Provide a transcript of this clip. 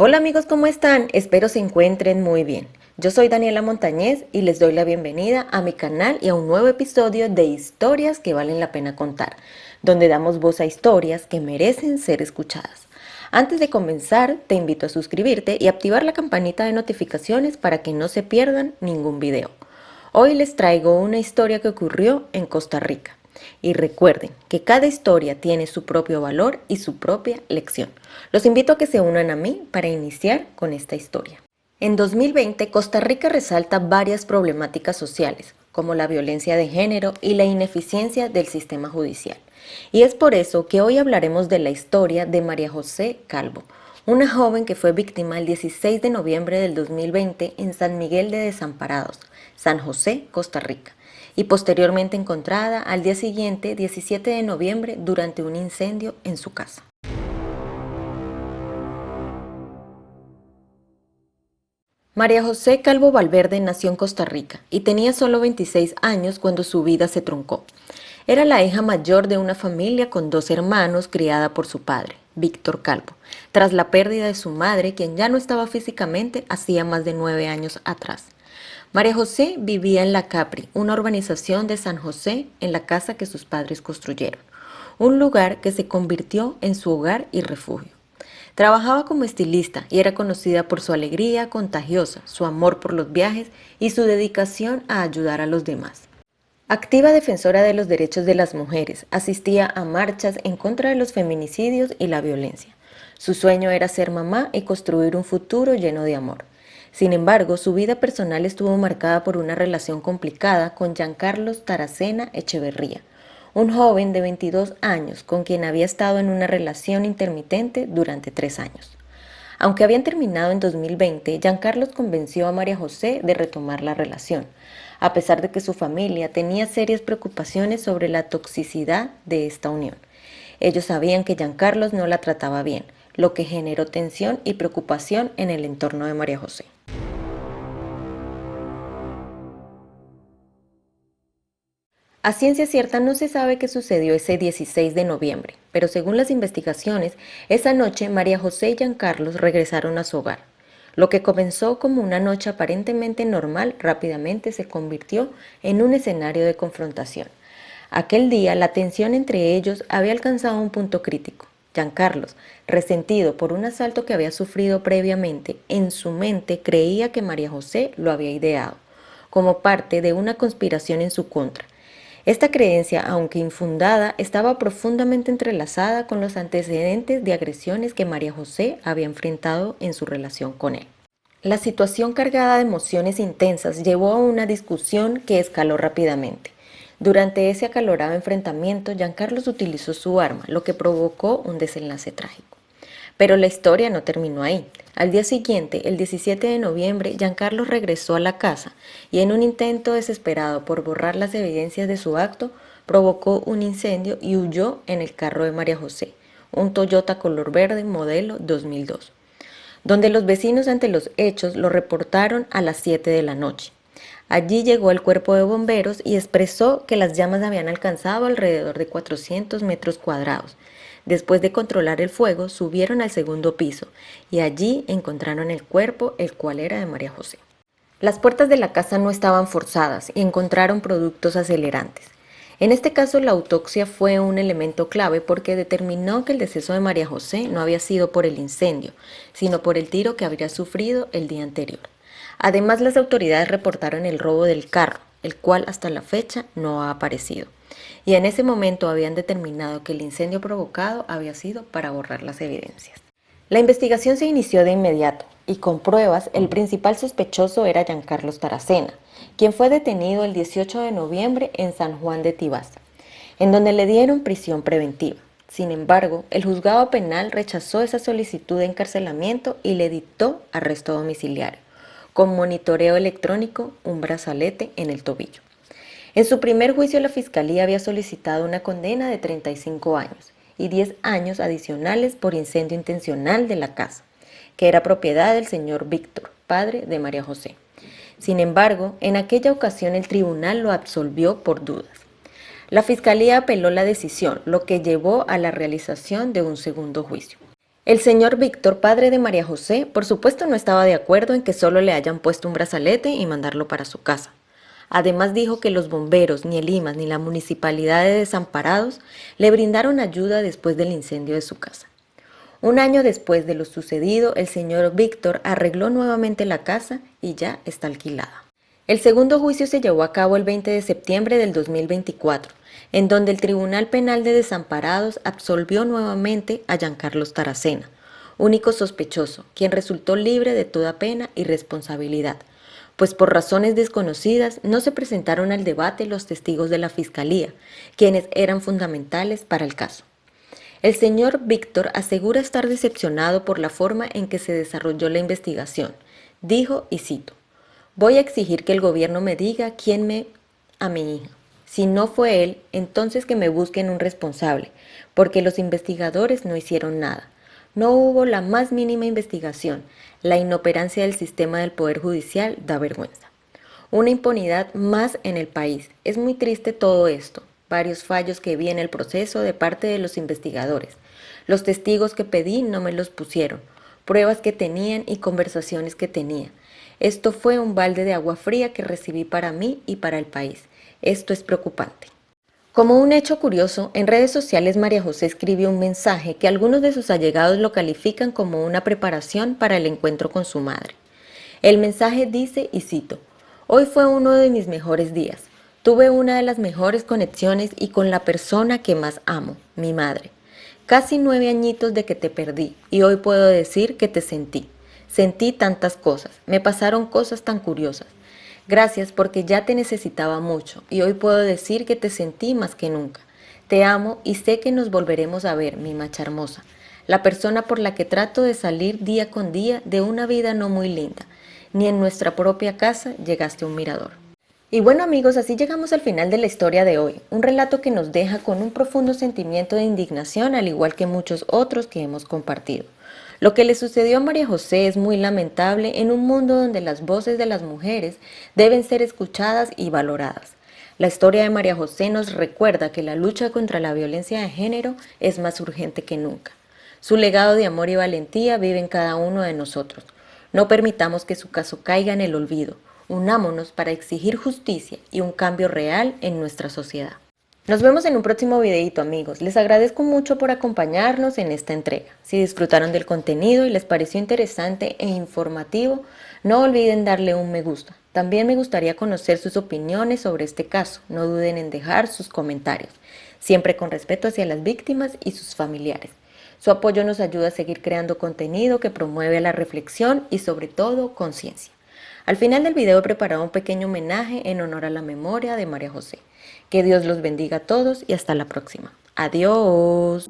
Hola amigos, ¿cómo están? Espero se encuentren muy bien. Yo soy Daniela Montañez y les doy la bienvenida a mi canal y a un nuevo episodio de Historias que valen la pena contar, donde damos voz a historias que merecen ser escuchadas. Antes de comenzar, te invito a suscribirte y activar la campanita de notificaciones para que no se pierdan ningún video. Hoy les traigo una historia que ocurrió en Costa Rica. Y recuerden que cada historia tiene su propio valor y su propia lección. Los invito a que se unan a mí para iniciar con esta historia. En 2020, Costa Rica resalta varias problemáticas sociales, como la violencia de género y la ineficiencia del sistema judicial. Y es por eso que hoy hablaremos de la historia de María José Calvo, una joven que fue víctima el 16 de noviembre del 2020 en San Miguel de Desamparados, San José, Costa Rica, y posteriormente encontrada al día siguiente, 17 de noviembre, durante un incendio en su casa. María José Calvo Valverde nació en Costa Rica y tenía solo 26 años cuando su vida se truncó. Era la hija mayor de una familia con dos hermanos criada por su padre, Víctor Calvo, tras la pérdida de su madre, quien ya no estaba físicamente hacía más de 9 años atrás. María José vivía en La Capri, una urbanización de San José, en la casa que sus padres construyeron, un lugar que se convirtió en su hogar y refugio. Trabajaba como estilista y era conocida por su alegría contagiosa, su amor por los viajes y su dedicación a ayudar a los demás. Activa defensora de los derechos de las mujeres, asistía a marchas en contra de los feminicidios y la violencia. Su sueño era ser mamá y construir un futuro lleno de amor. Sin embargo, su vida personal estuvo marcada por una relación complicada con Giancarlos Taracena Echeverría, un joven de 22 años con quien había estado en una relación intermitente durante 3 años. Aunque habían terminado en 2020, Giancarlos convenció a María José de retomar la relación, a pesar de que su familia tenía serias preocupaciones sobre la toxicidad de esta unión. Ellos sabían que Giancarlos no la trataba bien, lo que generó tensión y preocupación en el entorno de María José. A ciencia cierta no se sabe qué sucedió ese 16 de noviembre, pero según las investigaciones, esa noche María José y Giancarlos regresaron a su hogar. Lo que comenzó como una noche aparentemente normal rápidamente se convirtió en un escenario de confrontación. Aquel día la tensión entre ellos había alcanzado un punto crítico. Giancarlos, resentido por un asalto que había sufrido previamente, en su mente creía que María José lo había ideado, como parte de una conspiración en su contra. Esta creencia, aunque infundada, estaba profundamente entrelazada con los antecedentes de agresiones que María José había enfrentado en su relación con él. La situación cargada de emociones intensas llevó a una discusión que escaló rápidamente. Durante ese acalorado enfrentamiento, Giancarlos utilizó su arma, lo que provocó un desenlace trágico. Pero la historia no terminó ahí. Al día siguiente, el 17 de noviembre, Giancarlo regresó a la casa y en un intento desesperado por borrar las evidencias de su acto, provocó un incendio y huyó en el carro de María José, un Toyota color verde modelo 2002, donde los vecinos ante los hechos lo reportaron a las 7 de la noche. Allí llegó el cuerpo de bomberos y expresó que las llamas habían alcanzado alrededor de 400 metros cuadrados. Después de controlar el fuego, subieron al segundo piso y allí encontraron el cuerpo, el cual era de María José. Las puertas de la casa no estaban forzadas y encontraron productos acelerantes. En este caso, la autopsia fue un elemento clave porque determinó que el deceso de María José no había sido por el incendio, sino por el tiro que habría sufrido el día anterior. Además, las autoridades reportaron el robo del carro, el cual hasta la fecha no ha aparecido. Y en ese momento habían determinado que el incendio provocado había sido para borrar las evidencias. La investigación se inició de inmediato y con pruebas el principal sospechoso era Giancarlos Taracena, quien fue detenido el 18 de noviembre en San Juan de Tibás, en donde le dieron prisión preventiva. Sin embargo, el juzgado penal rechazó esa solicitud de encarcelamiento y le dictó arresto domiciliario, con monitoreo electrónico, un brazalete en el tobillo. En su primer juicio, la Fiscalía había solicitado una condena de 35 años y 10 años adicionales por incendio intencional de la casa, que era propiedad del señor Víctor, padre de María José. Sin embargo, en aquella ocasión el tribunal lo absolvió por dudas. La Fiscalía apeló la decisión, lo que llevó a la realización de un segundo juicio. El señor Víctor, padre de María José, por supuesto no estaba de acuerdo en que solo le hayan puesto un brazalete y mandarlo para su casa. Además dijo que los bomberos, ni el IMAS, ni la Municipalidad de Desamparados le brindaron ayuda después del incendio de su casa. Un año después de lo sucedido, el señor Víctor arregló nuevamente la casa y ya está alquilada. El segundo juicio se llevó a cabo el 20 de septiembre del 2024, en donde el Tribunal Penal de Desamparados absolvió nuevamente a Giancarlos Taracena, único sospechoso, quien resultó libre de toda pena y responsabilidad, pues por razones desconocidas no se presentaron al debate los testigos de la Fiscalía, quienes eran fundamentales para el caso. El señor Víctor asegura estar decepcionado por la forma en que se desarrolló la investigación. Dijo, y cito, voy a exigir que el gobierno me diga quién me a mi hija. Si no fue él, entonces que me busquen un responsable, porque los investigadores no hicieron nada. No hubo la más mínima investigación. La inoperancia del sistema del Poder Judicial da vergüenza. Una impunidad más en el país. Es muy triste todo esto. Varios fallos que vi en el proceso de parte de los investigadores. Los testigos que pedí no me los pusieron. Pruebas que tenían y conversaciones que tenía. Esto fue un balde de agua fría que recibí para mí y para el país. Esto es preocupante. Como un hecho curioso, en redes sociales María José escribió un mensaje que algunos de sus allegados lo califican como una preparación para el encuentro con su madre. El mensaje dice, y cito, hoy fue uno de mis mejores días. Tuve una de las mejores conexiones y con la persona que más amo, mi madre. Casi 9 añitos de que te perdí y hoy puedo decir que te sentí. Sentí tantas cosas, me pasaron cosas tan curiosas. Gracias porque ya te necesitaba mucho y hoy puedo decir que te sentí más que nunca. Te amo y sé que nos volveremos a ver, mi macha hermosa. La persona por la que trato de salir día con día de una vida no muy linda. Ni en nuestra propia casa llegaste a un mirador. Y bueno amigos, así llegamos al final de la historia de hoy, un relato que nos deja con un profundo sentimiento de indignación al igual que muchos otros que hemos compartido. Lo que le sucedió a María José es muy lamentable en un mundo donde las voces de las mujeres deben ser escuchadas y valoradas. La historia de María José nos recuerda que la lucha contra la violencia de género es más urgente que nunca. Su legado de amor y valentía vive en cada uno de nosotros. No permitamos que su caso caiga en el olvido. Unámonos para exigir justicia y un cambio real en nuestra sociedad. Nos vemos en un próximo videito amigos. Les agradezco mucho por acompañarnos en esta entrega. Si disfrutaron del contenido y les pareció interesante e informativo, no olviden darle un me gusta. También me gustaría conocer sus opiniones sobre este caso. No duden en dejar sus comentarios, siempre con respeto hacia las víctimas y sus familiares. Su apoyo nos ayuda a seguir creando contenido que promueve la reflexión y sobre todo conciencia. Al final del video he preparado un pequeño homenaje en honor a la memoria de María José. Que Dios los bendiga a todos y hasta la próxima. Adiós.